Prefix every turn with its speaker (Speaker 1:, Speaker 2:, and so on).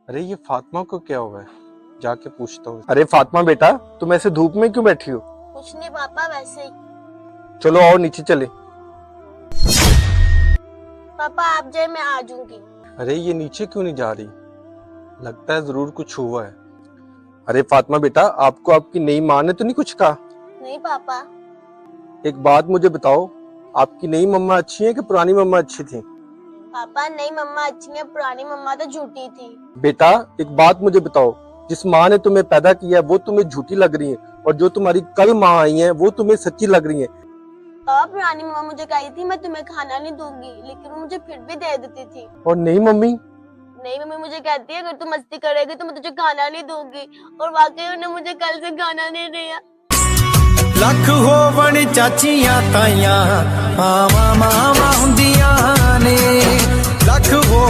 Speaker 1: अरे ये फातिमा को क्या हुआ है, जाके पूछता हूँ। अरे फातिमा बेटा, तुम ऐसे धूप में क्यों बैठी हो?
Speaker 2: कुछ नहीं पापा, वैसे ही।
Speaker 1: चलो आओ नीचे चले।
Speaker 2: पापा आप जाए, मैं आ जाऊंगी।
Speaker 1: अरे ये नीचे क्यों नहीं जा रही? लगता है जरूर कुछ हुआ है। अरे फातिमा बेटा, आपको आपकी नई माँ ने तो नहीं कुछ कहा?
Speaker 2: नहीं पापा।
Speaker 1: एक बात मुझे बताओ, आपकी नई मम्मा अच्छी है कि पुरानी मम्मा अच्छी थी?
Speaker 2: पापा नई मम्मा अच्छी है, पुरानी मम्मा तो झूठी थी।
Speaker 1: बेटा एक बात मुझे बताओ, जिस माँ ने तुम्हें पैदा किया है वो तुम्हें झूठी लग रही है, और जो तुम्हारी कल माँ आई है वो तुम्हें सच्ची लग रही है।
Speaker 2: पापा पुरानी मम्मा मुझे कही थी मैं तुम्हें खाना नहीं दूंगी, लेकिन वो मुझे फिर भी दे देती थी।
Speaker 1: और नई मम्मी?
Speaker 2: नई मम्मी मुझे कहती है अगर तू मस्ती करेगी तो मैं तुझे खाना नहीं दूंगी, और वाकई उन्होंने मुझे कल से खाना नहीं दिया।
Speaker 3: लख होवन चाचियां ताइयां मामा मामा हुंदियां ने, लख हो